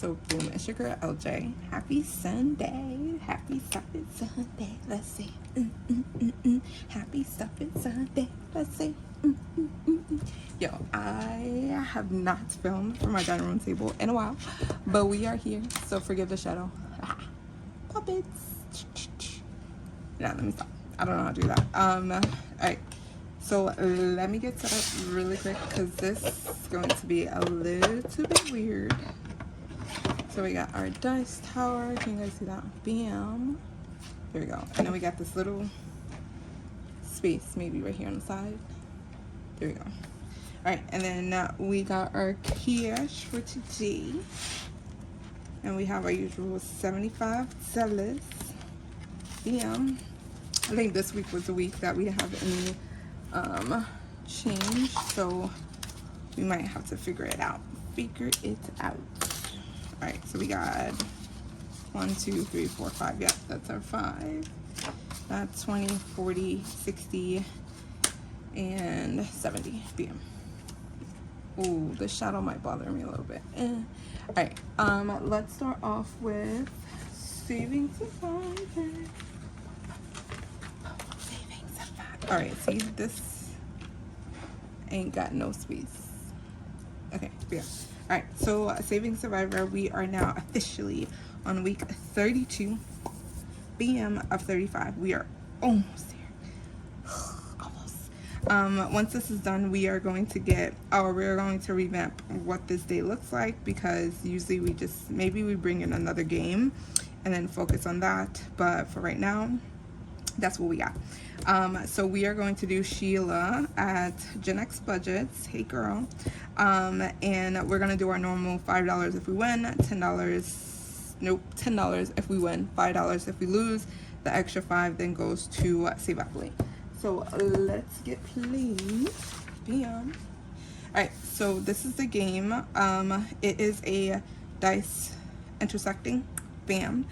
So boom, it's your girl LJ. Happy Sunday. Happy stuffing Sunday. Let's see. Happy stuffing Sunday. Let's see. Yo, I have not filmed for my dining room table in a while, but we are here, so forgive the shadow. Puppets. Yeah, let me stop. I don't know how to do that. Alright. So let me get set up really quick because this is going to be a little bit weird. So we got our dice tower. Can you guys see that? Bam. There we go. And then we got this little space maybe right here on the side. There we go. Alright, and then we got our cash for today. And we have our usual $75. Bam. I think this week was the week that we didn't have any change, so we might have to figure it out. Alright, so we got 1, 2, 3, 4, 5. Yep, that's our 5. That's 20, 40, 60, and 70. Bam. Ooh, the shadow might bother me a little bit. Alright, let's start off with saving survivor. Alright, see, this ain't got no space. Okay, yeah. Alright, so Saving Survivor, we are now officially on week 32, bam, of 35. We are almost there. Almost. Once this is done, we are going to we're going to revamp what this day looks like, because usually we just, maybe we bring in another game and then focus on that, but for right now, that's what we got. So we are going to do Sheila at Gen X Budgets. Hey girl. And we're gonna do our normal $5 if we win, $10 if we win, $5 if we lose. The extra 5 then goes to Saveopoly. So let's get played. Bam. Alright, so this is the game. It is a dice intersecting. Bam.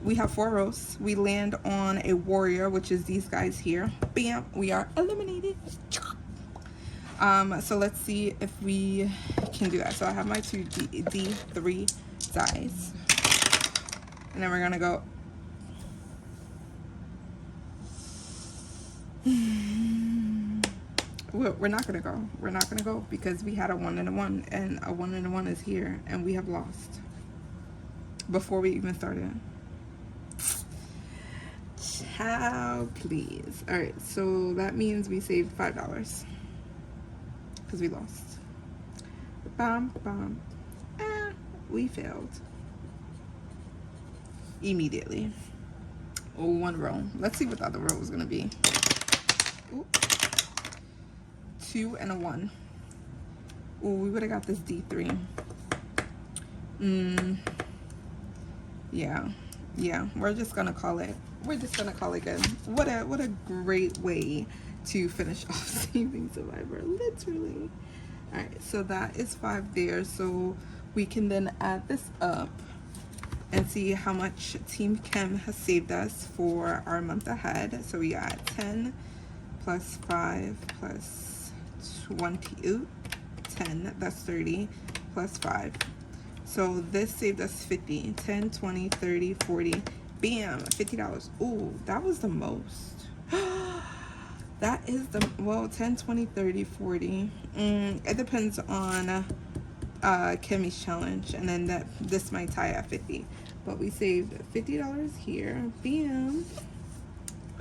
We have 4 rows. We land on a warrior, which is these guys here. Bam, we are eliminated. So let's see if we can do that. So I have my 2 D3 dice, and then we're gonna go. We're not gonna go. We're not gonna go because we had a 1 and a 1, and a 1 and a 1 is here, and we have lost before we even started. Child, please. All right, so that means we saved $5 because we lost. Bam. We failed immediately. Oh, 1 row. Let's see what the other row is gonna be. Ooh. 2 and a 1. Oh, we would have got this D3. Yeah, we're just gonna call it good. What a great way to finish off Saving Survivor, literally. All right, so that is 5 there, so we can then add this up and see how much Team Kim has saved us for our month ahead. So we got 10 plus 5 plus 20. Ooh, 10, that's 30 plus 5. So this saved us 50, 10, 20, 30, 40, bam, $50. Ooh, that was the most. That is the, well, 10, 20, 30, 40. It depends on Kimmy's challenge, and then this might tie at 50. But we saved $50 here, bam.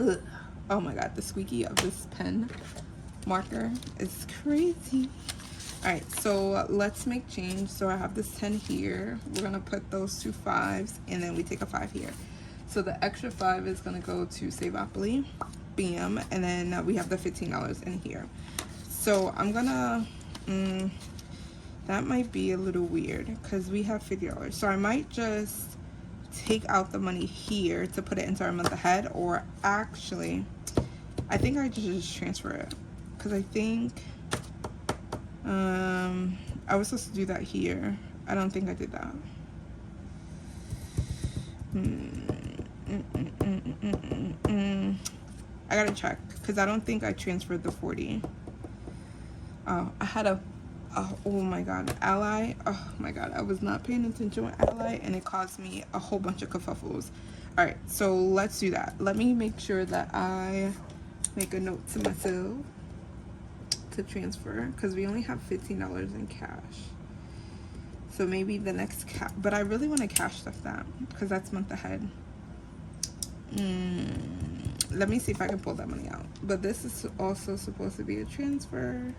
Ugh. Oh my God, the squeaky of this pen marker is crazy. Alright, so let's make change. So I have this 10 here. We're going to put those 2 5s, and then we take a 5 here. So the extra 5 is going to go to Saveopoly. Bam. And then we have the $15 in here. So I'm going to... that might be a little weird because we have $50. So I might just take out the money here to put it into our month ahead. Or actually, I think I just transfer it. Because I think... I was supposed to do that here. I don't think I did that. I gotta check because I don't think I transferred the 40. Oh, I had Oh my god, Ally. Oh my god, I was not paying attention with Ally and it caused me a whole bunch of kerfuffles. All right, so let's do that. Let me make sure that I make a note to myself to transfer, because we only have $15 in cash. So maybe the next but I really want to cash stuff that, because that's month ahead. Let me see if I can pull that money out. But this is also supposed to be a transfer.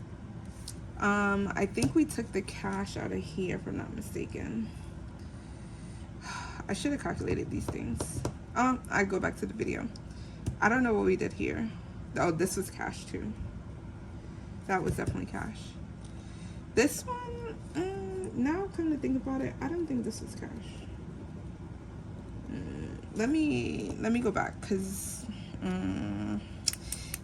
I think we took the cash out of here, if I'm not mistaken. I should have calculated these things. I go back to the video. I don't know what we did here. Oh, this was cash too. That was definitely cash. This one, now come to think about it, I don't think this was cash. Let me go back, because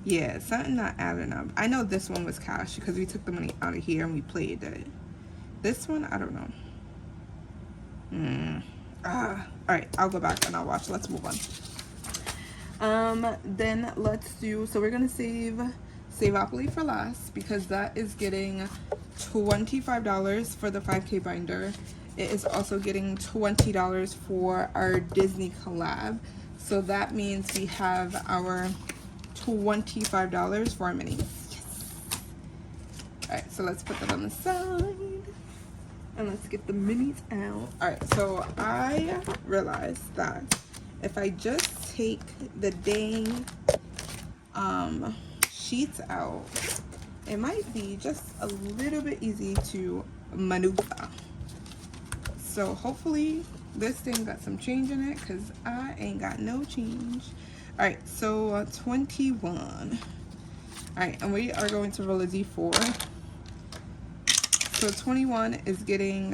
yeah, something not adding up. I know this one was cash because we took the money out of here and we played it. This one, I don't know. All right, I'll go back and I'll watch. Let's move on. Then let's do, so we're gonna save Saveopoly for last, because that is getting $25 for the 5K binder. It is also getting $20 for our Disney collab. So that means we have our $25 for our minis. Yes. All right, so let's put that on the side and let's get the minis out. All right, so I realized that if I just take the dang sheets out, it might be just a little bit easy to maneuver. So hopefully this thing got some change in it, because I ain't got no change. All right, so 21. All right, and we are going to roll a d4. So 21 is getting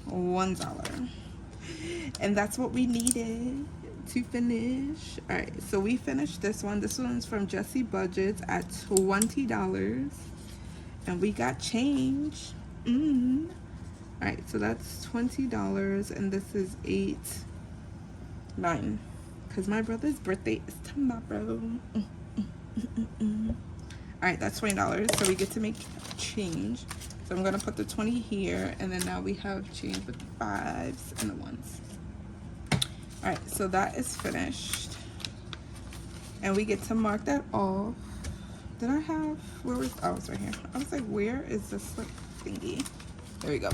$1, and that's what we needed to finish. All right, so we finished this one. This one's from Jessie Budgets at $20, and we got change. All right, so that's $20, and this is 8, 9, because my brother's birthday is tomorrow. All right, that's $20, so we get to make change. So I'm gonna put the 20 here, and then now we have change with the 5s and the 1s. All right, so that is finished, and we get to mark that off. Did I have, where was, oh, it's right here. I was like, where is the slip thingy? There we go.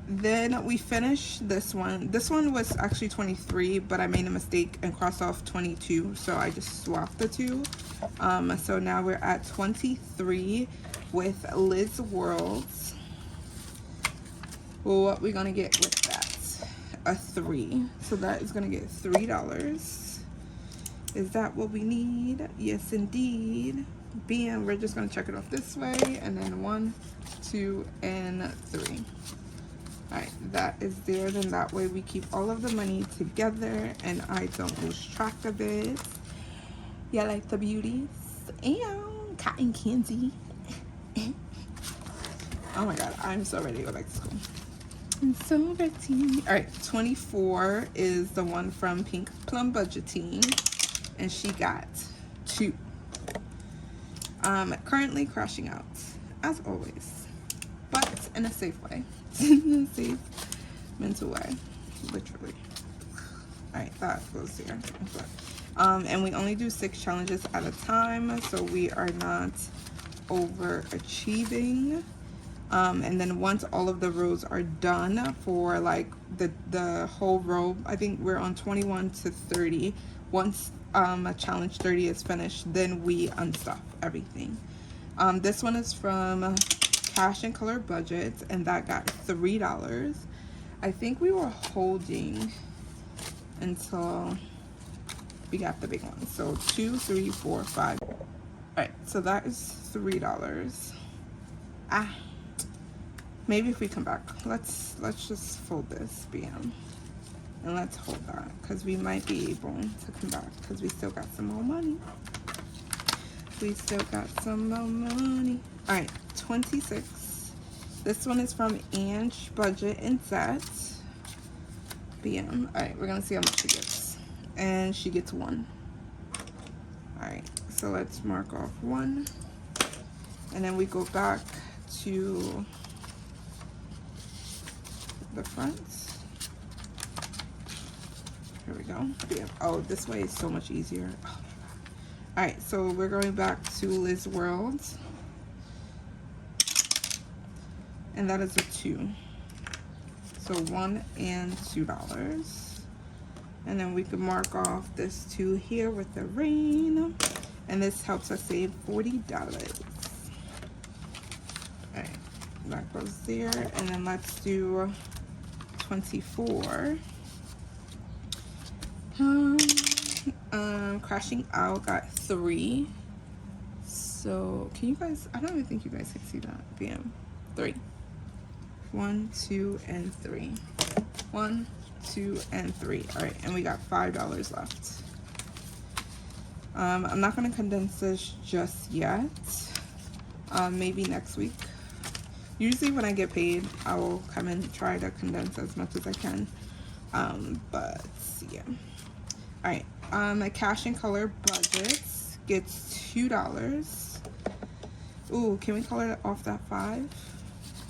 Then we finished this one. This one was actually 23, but I made a mistake and crossed off 22, so I just swapped the two. So now we're at 23 with Liz Worlds. Well, what we're gonna get with that? A 3. So that is gonna get $3. Is that what we need? Yes, indeed. Bam, we're just gonna check it off this way, and then 1, 2, and 3. All right, that is there. Then that way we keep all of the money together and I don't lose track of it. Yeah, like the beauties and cotton candy. Oh my god, I'm so ready to go back to school. I'm so ready. All right, 24 is the one from Pink Plum Budgeting, and she got 2. Currently crashing out, as always, but in a safe way. In a safe mental way, literally. All right, that goes here. And we only do 6 challenges at a time, so we are not overachieving. And then once all of the rows are done for like the whole row, I think we're on 21 to 30. Once a challenge 30 is finished, then we unstuff everything. This one is from Cash and Color Budgets, and that got $3. I think we were holding until we got the big one. So 2, 3, 4, 5. All right, so that is $3. Maybe if we come back, let's just fold this, bam, and let's hold that, because we might be able to come back, because we still got some more money. We still got some more money. All right, 26. This one is from Ange Budget and Set. Bam. All right, we're gonna see how much she gets, and she gets 1. All right, so let's mark off 1, and then we go back to the front. Here we go. Yeah. Oh, this way is so much easier. Oh. All right, so we're going back to Liz World, and that is a 2. So $1 and $2, and then we can mark off this 2 here with the rain, and this helps us save $40. All right, that goes there, and then let's do 24. Crashing Out got 3. So can you guys, I don't even think you guys can see that. Bam. 3. 1, 2, and 3. 1, 2, and 3. All right, and we got $5 left. I'm not going to condense this just yet. Maybe next week. Usually when I get paid, I will come and try to condense as much as I can. But yeah. All right. My cash and color budget gets $2. Ooh, can we color off that 5?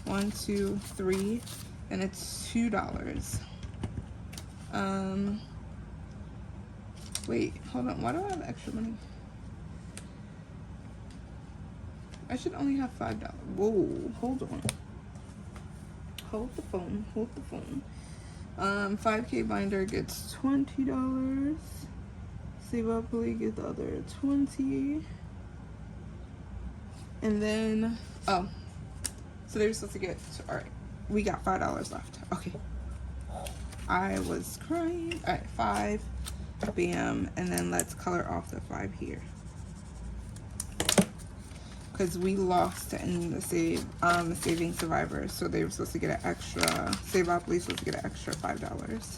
1, 2, 3, and it's $2. Wait, hold on. Why do I have extra money? I should only have $5. Whoa, hold on. Hold the phone. Hold the phone. 5K binder gets $20. Saveopoly gets the other 20. And then, oh, so they were supposed to get, all right, we got $5 left. Okay. I was crying. All right, 5, bam, and then let's color off the 5 here. Because we lost in the saving survivors, so they were supposed to get an extra, Saveopoly supposed to get an extra $5.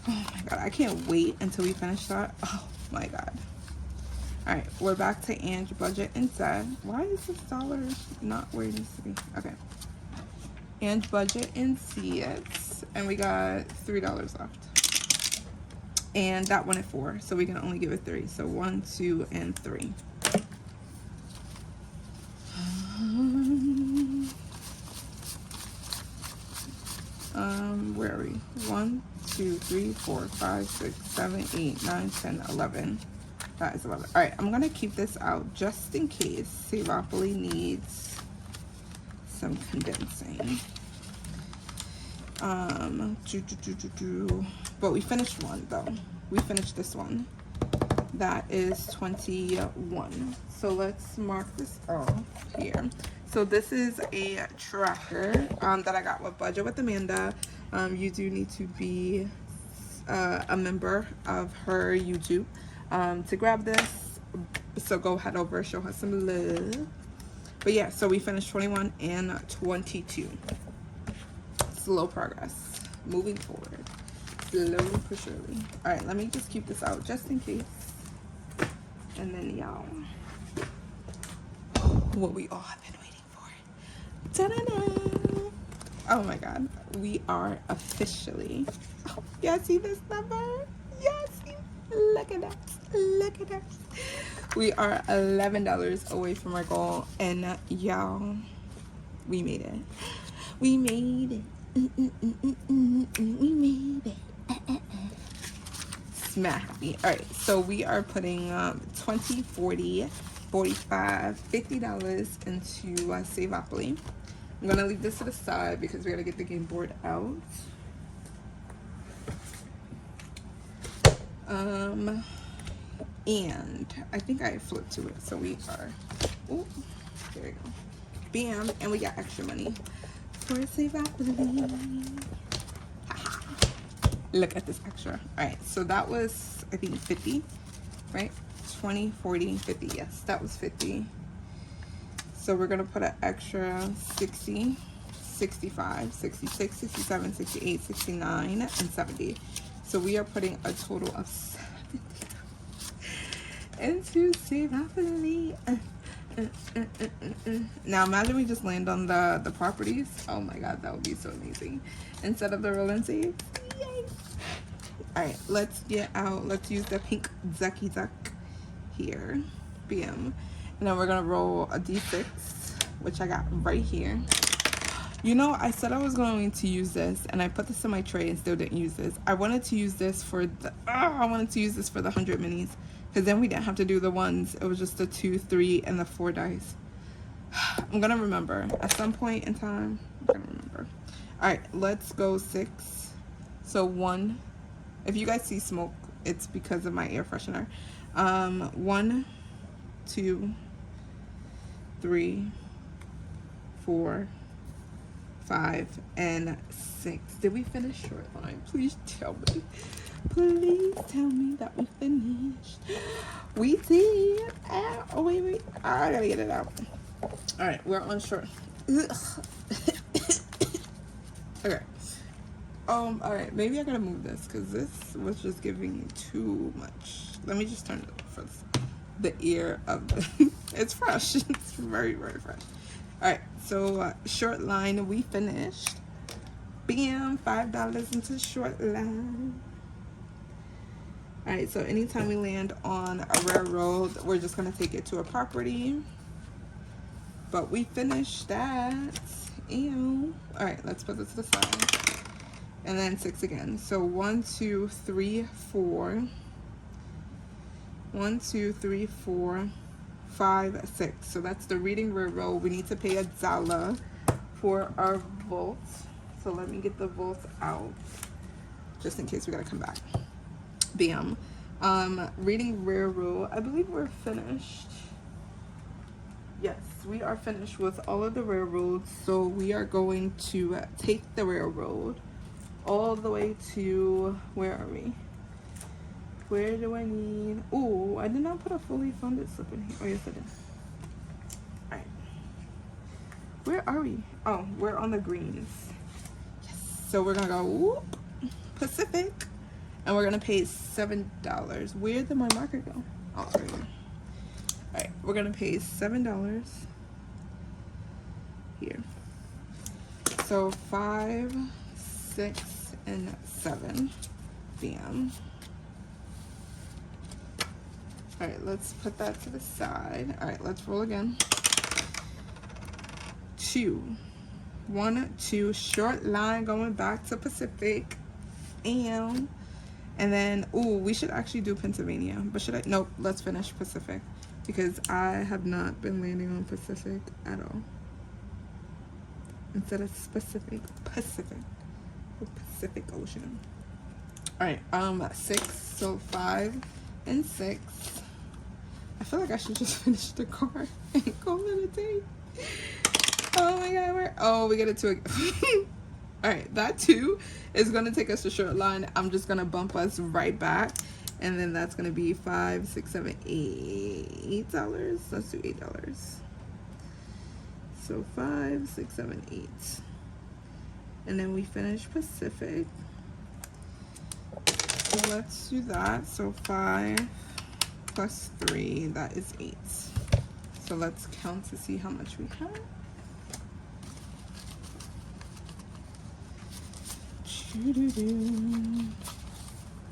Oh my god, I can't wait until we finish that. Oh my god. All right, we're back to Ange budget instead. Why is this dollar not where it needs to be? Okay. Ange budget and seats, and we got $3 left. And that one at 4, so we can only give it 3. So 1, 2, and 3. Where are we? 1, 2, 3, 4, 5, 6, 7, 8, 9, 10, 11. That is 11. All right, I'm gonna keep this out just in case Saveopoly needs some condensing. But we finished one though. We finished this one. That is 21. So let's mark this off here. So this is a tracker that I got with Budget with Amanda. You do need to be a member of her YouTube to grab this. So go head over, show her some love. But yeah, so we finished 21 and 22. Slow progress. Moving forward. Slowly but surely. Alright, let me just keep this out just in case. And then y'all, what we all have been waiting for. Ta-da-da! Oh my god, we are officially, oh, y'all see this number? Y'all see? Look at that. Look at that. We are $11 away from our goal, and y'all, we made it. We made it. We made it. Smack happy. All right, so we are putting $20, $40, $45, $50 into Saveopoly. I'm gonna leave this to the side because we gotta get the game board out. And I think I flipped to it, so we are, oh, there we go. Bam, and we got extra money for Saveopoly. Look at this extra. All right, so that was, I think, 50, right? 20, 40, 50. Yes, that was 50. So we're gonna put an extra 60, 65, 66, 67, 68, 69, and 70. So we are putting a total of 70 into Saveopoly. Now imagine we just land on the properties. Oh my god, that would be so amazing. Instead of the roll and save. Yay! Alright, let's get out. Let's use the pink ducky duck here. Bam. And then we're gonna roll a d6. which I got right here. You know, I said I was going to use this, and I put this in my tray and still didn't use this. I wanted to use this for the 100 minis, because then we didn't have to do the ones. It was just the 2, 3, and the 4 dice. I'm gonna remember at some point in time. I'm gonna remember. All right, let's go 6. So 1. If you guys see smoke, it's because of my air freshener. 1, 2, 3, 4, 5, and 6. Did we finish short line? Please tell me. Please tell me that we finished. We did. Oh, wait. I gotta get it out. All right, we're on short. Okay. All right, maybe I gotta move this because this was just giving too much. Let me just turn it up for the ear of the it's fresh. It's very, very fresh. All right, so short line, we finished. Bam, $5 into short line. All right, so anytime we land on a railroad, we're just gonna take it to a property. But we finished that. Ew. All right, let's put this to the side. And then 6 again. So 1, 2, 3, 4. 1, 2, 3, 4, 5, 6. So that's the reading railroad. We need to pay $1 for our volts. So let me get the volts out, just in case we gotta come back. Bam. Reading railroad. I believe we're finished. Yes, we are finished with all of the railroads. So we are going to take the railroad all the way to, where are we? Where do I need? Oh, I did not put a fully funded slip in here. Oh, yes, I did. All right. Where are we? Oh, we're on the greens. Yes. So we're gonna go whoop, Pacific, and we're gonna pay $7. Where did my marker go? Oh, there we go. All right, we're gonna pay $7 here. So 5, 6, and 7. Bam. All right, let's put that to the side. All right, let's roll again. 2, 1, 2, short line going back to Pacific. And then, ooh, we should actually do Pennsylvania, but should I? Nope, let's finish Pacific because I have not been landing on Pacific at all. Instead of specific, Pacific, the Pacific Ocean. All right, 6, so 5 and 6. I feel like I should just finish the card and call it a day. Oh my God, we get it to all right, that 2 is gonna take us to short line. I'm just gonna bump us right back, and then that's gonna be 5, 6, 7, $8. Let's do $8. So 5, 6, 7, 8, and then we finish Pacific. So let's do that. So 5 plus 3, that is 8. So let's count to see how much we have.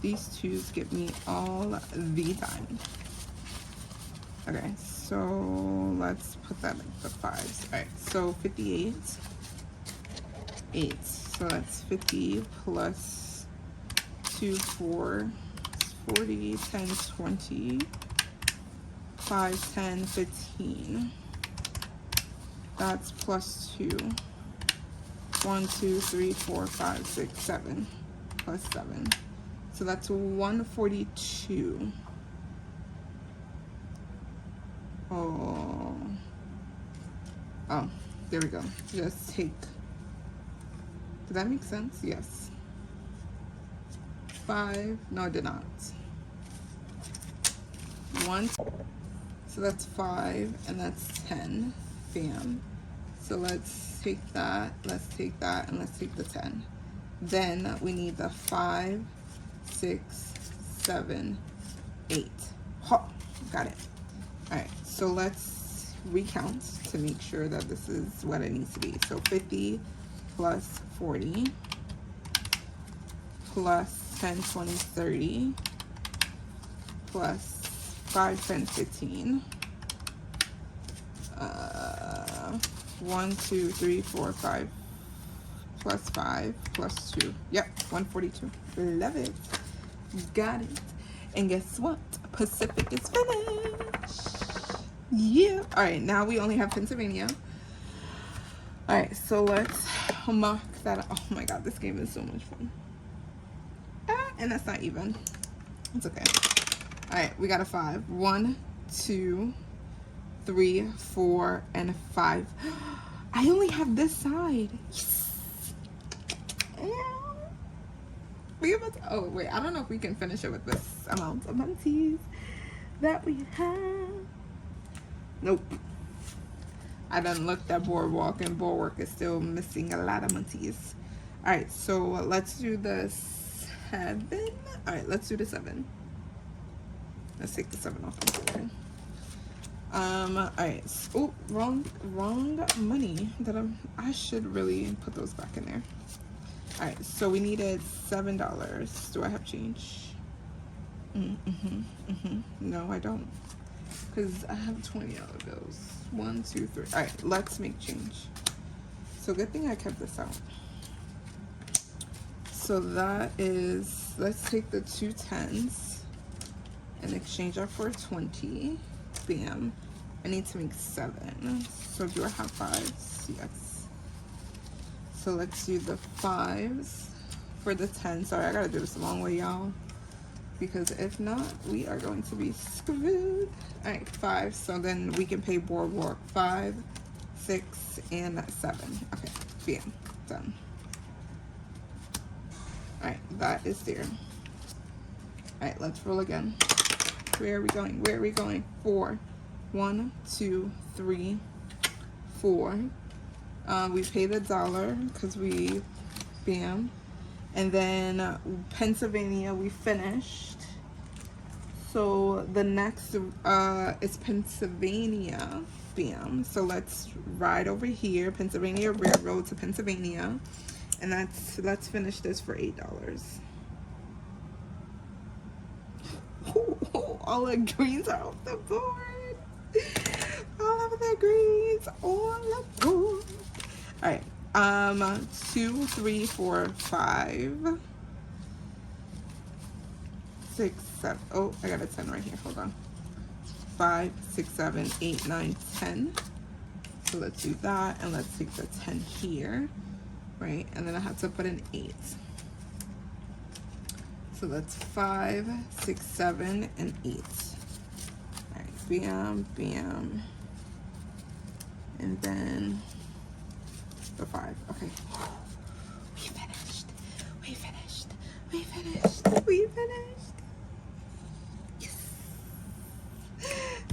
These 2s give me all the time. Okay, so let's put that like the 5s. All right, so 58, 8. So that's 50 plus 2, 4, 40, 10, 20, 5, 10, 15. That's plus 2. 1, 2, 3, 4, 5, 6, 7, plus 7. So that's 142. Oh, there we go. Just take. Did that make sense? Yes. 5. No, it did not. 1. So that's 5, and that's 10. Bam. So let's take that, let's take that, and let's take the 10. Then we need the 5, 6, 7, 8. Ho, got it. All right, so let's recount to make sure that this is what it needs to be. So 50 plus 40 plus 10, 20, 30 plus 5, 10, 15. 1, 2, 3, 4, 5 plus 5 plus 2. Yep, 142. Love it. Got it. And guess what? Pacific is finished. Yeah. All right, now we only have Pennsylvania. All right, so let's mark that. Oh my god, this game is so much fun. And that's not even. It's okay. All right, we got a 5. 1, 2, 3, 4, and 5. I only have this side. Yes. We about to, oh wait, I don't know if we can finish it with this amount of munties that we have. Nope. I done looked at Boardwalk, and Bulwark is still missing a lot of munties. All right, so let's do the 7. All right, let's do the 7. Let's take the 7 off the board. All right. Oh, wrong money. I should really put those back in there. All right, so we needed $7. Do I have change? No, I don't, because I have $20 bills. 1, 2, 3. All right, let's make change. So good thing I kept this out. So that is, let's take the 2 10s and exchange that for 20. Bam. I need to make 7. So do I have 5s? Yes. So let's do the 5s for the 10. Sorry, I gotta do this the long way, y'all, because if not, we are going to be screwed. All right, 5. So then we can pay Boardwalk 5, 6, and 7. Okay, bam, done. All right, that is there. All right, let's roll again. Where are we going? Where are we going? 4. 1, 2, 3, 4. We paid $1 because we, bam. And then Pennsylvania, we finished. So the next is Pennsylvania, bam. So let's ride over here, Pennsylvania Railroad to Pennsylvania. And let's finish this for $8. All the greens are off the board. All of the greens on the board. All right, 2, 3, 4, 5, 6, 7. Oh, I got a 10 right here. Hold on. 5, 6, 7, 8, 9, 10. So let's do that, and let's take the 10 here, right? And then I have to put an 8. So that's 5, 6, 7, and 8. All right, bam, bam, and then the 5. Okay. We finished. We finished. We finished. We finished. Yes.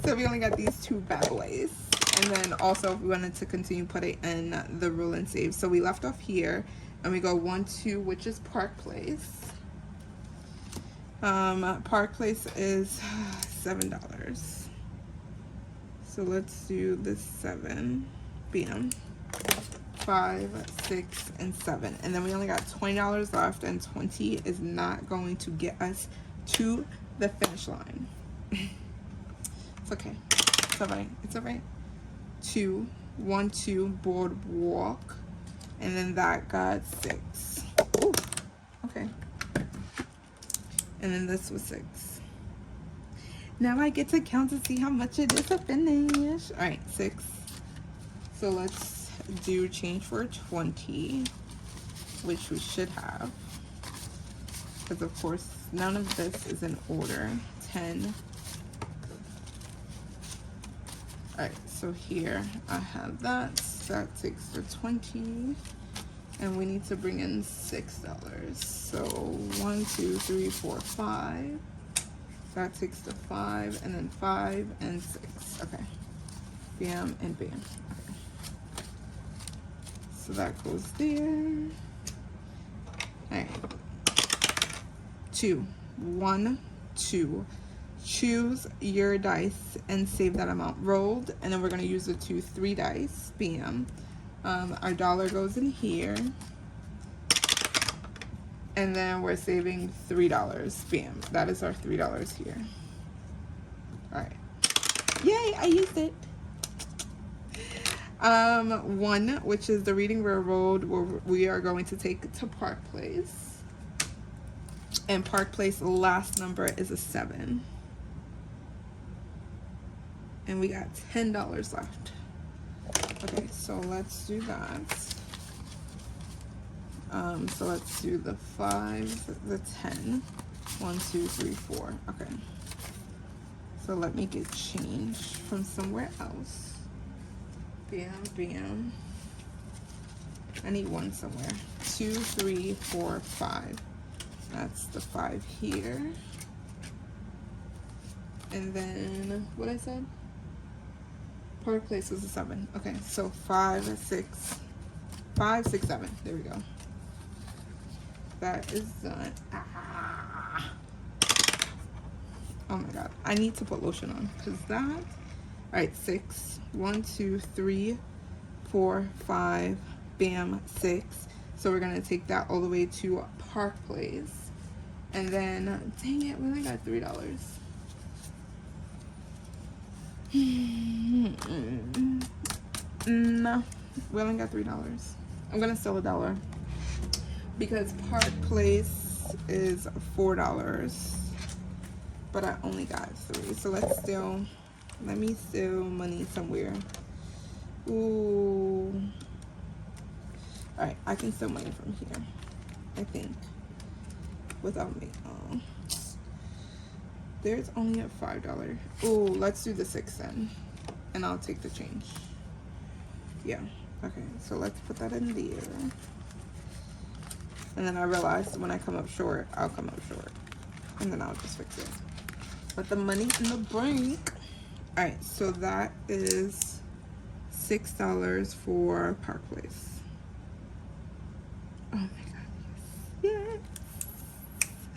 So we only got these 2 bad boys. And then also we wanted to continue putting in the rule and save. So we left off here and we go 1, 2, which is Park Place. Park Place is $7. So let's do this 7. Bam. 5, 6, and 7. And then we only got $20 left, and 20 is not going to get us to the finish line. It's okay. It's alright. It's alright. 2, 1, 2, Boardwalk. And then that got 6. Ooh. Okay. And then this was 6. Now I get to count to see how much it is to finish. Alright, 6. So let's do change for 20, which we should have, because of course none of this is in order. 10. All right, so here I have that takes the 20, and we need to bring in $6. So 1, 2, 3, 4, 5. That takes the 5, and then 5 and 6. Okay, bam and bam. So that goes there. All right. 2, 1, 2. Choose your dice and save that amount rolled, and then we're going to use the 2 3 dice. Bam. Our $1 goes in here, and then we're saving $3. Bam. That is our $3 here. All right. Yay! I used it. One, which is the Reading Railroad, where we are going to take to Park Place. And Park Place, last number is a 7. And we got $10 left. Okay, so let's do that. So let's do the 5, the 10. 1, 2, 3, 4. Okay. So let me get change from somewhere else. Bam, bam. I need 1 somewhere. 2, 3, 4, 5. That's the 5 here. And then, what I said? Park Place was a 7. Okay, so 5, 6, 5, 6, 7. There we go. That is done. Ah. Oh my god. I need to put lotion on because that. All right, 6. 1, 2, 3, 4, 5. Bam, 6. So we're gonna take that all the way to Park Place, and then dang it, we only got $3. No, we only got $3. I'm gonna sell $1 because Park Place is $4, but I only got 3. So let's still, let me steal money somewhere. Ooh. All right, I can steal money from here, I think, without me. Oh, there's only a $5. Ooh, let's do the 6 then, and I'll take the change. Yeah. Okay, so let's put that in there. And then I realized when I come up short, I'll come up short. And then I'll just fix it. Put the money in the bank. Alright, so that is $6 for Park Place. Oh my god, yes.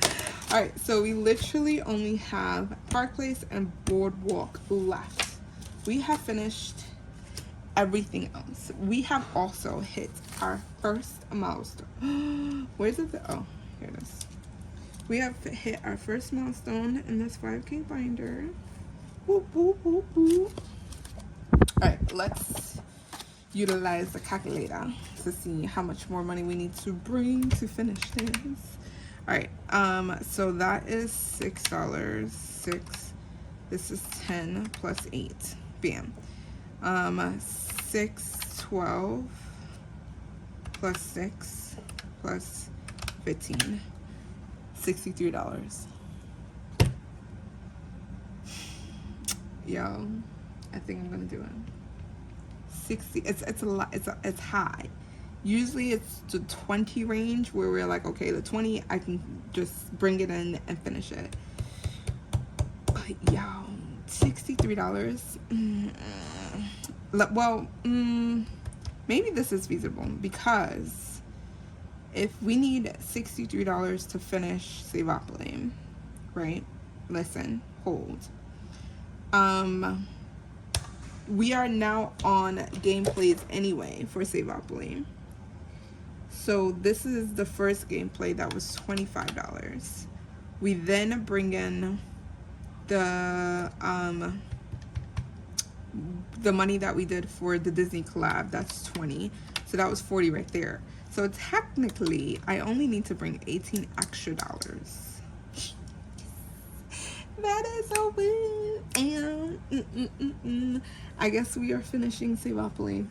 Yes. Alright, so we literally only have Park Place and Boardwalk left. We have finished everything else. We have also hit our first milestone. Where's it? Oh, here it is. We have hit our first milestone in this 5K binder. Whoop, whoop, whoop, whoop. All right, let's utilize the calculator to see how much more money we need to bring to finish this. All right, so that is $6. 6. This is 10 plus 8. Bam. 6, 12 plus 6 plus 15, $63. Yo, I think I'm gonna do it. 60. It's a lot. It's high. Usually it's the 20 range where we're like, okay, the 20 I can just bring it in and finish it. But yo, $63. Well, maybe this is feasible because if we need $63 to finish Saveopoly, right? Listen, hold. We are now on gameplays anyway for Saveopoly. So this is the first gameplay that was $25. We then bring in the money that we did for the Disney collab. That's 20. So that was 40 right there. So technically, I only need to bring 18 extra dollars. That is a win. And I guess we are finishing Saveopoly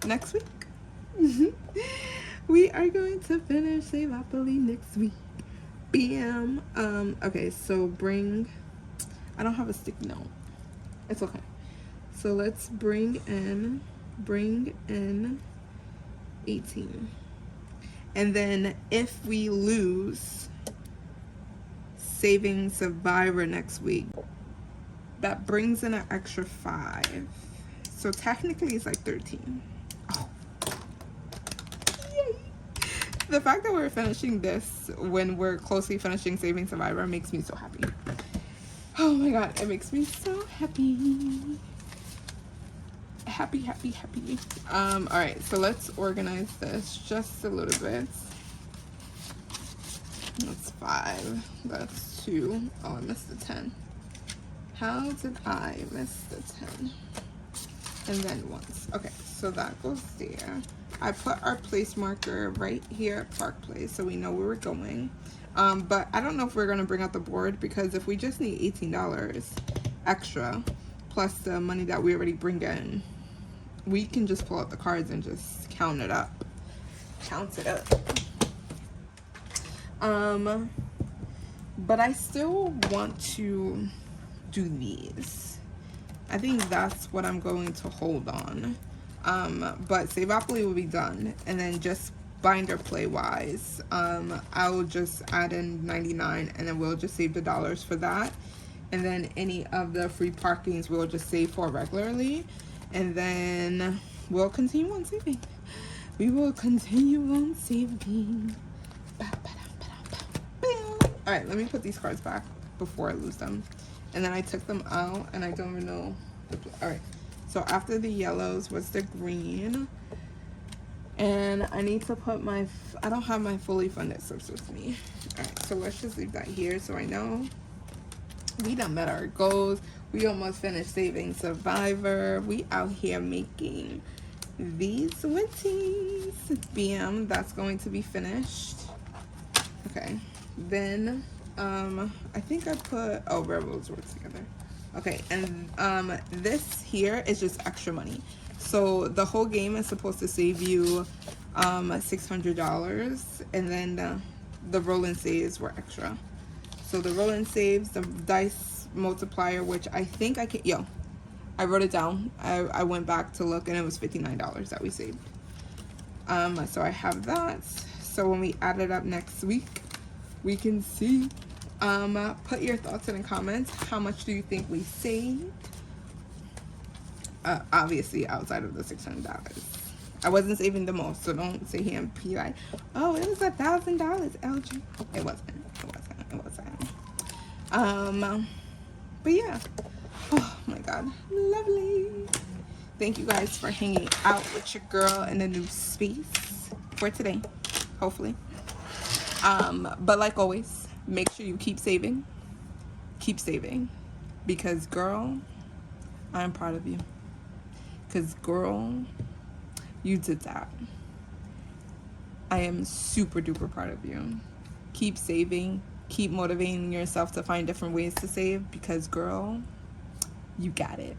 next week. We are going to finish Saveopoly next week. Bam. Okay, so I don't have a sticky note. It's okay. So let's bring in 18. And then if we lose Saving Survivor next week, that brings in an extra 5. So technically it's like 13. Oh. Yay. The fact that we're finishing this when we're closely finishing Saving Survivor makes me so happy. Oh my god, it makes me so happy. Happy. All right, so let's organize this just a little bit. That's 5. That's 2. Oh, I missed the 10. How did I miss the 10? and then once. Okay, so that goes there. I put our place marker right here at Park Place so we know where we're going. But I don't know if we're gonna bring out the board, because if we just need $18 extra plus the money that we already bring in, we can just pull out the cards and just count it up. Count it up. But I still want to do these. I think that's what I'm going to hold on. But Saveopoly will be done, and then just binder play wise, I'll just add in 99, and then we'll just save the dollars for that, and then any of the free parkings we'll just save for regularly, and then we'll continue on saving. We will continue on saving. All right, let me put these cards back before I lose them. And then I took them out, and I don't even know. All right, so after the yellows was the green. And I need to put my, I don't have my fully funded subs with me. All right, so let's just leave that here so I know we done met our goals. We almost finished Saving Survivor. We out here making these Winties. Bam, that's going to be finished. Okay, then I think I put, oh, Rebels work together. Okay, and this here is just extra money. So the whole game is supposed to save you $600, and then the roll and saves were extra. So the roll and saves, the dice multiplier, which I think I can, yo, I wrote it down. I went back to look, and it was $59 that we saved. So I have that. So when we add it up next week, we can see. Put your thoughts in the comments. How much do you think we saved? Obviously outside of the $600. I wasn't saving the most, so don't sit here and be like, oh, it was $1,000, LG. It wasn't. But yeah. Oh my god, lovely. Thank you guys for hanging out with your girl in a new space for today, hopefully. But like always, make sure you keep saving, because girl, I'm proud of you. Because girl, you did that. I am super duper proud of you. Keep saving. Keep motivating yourself to find different ways to save, because girl, you got it.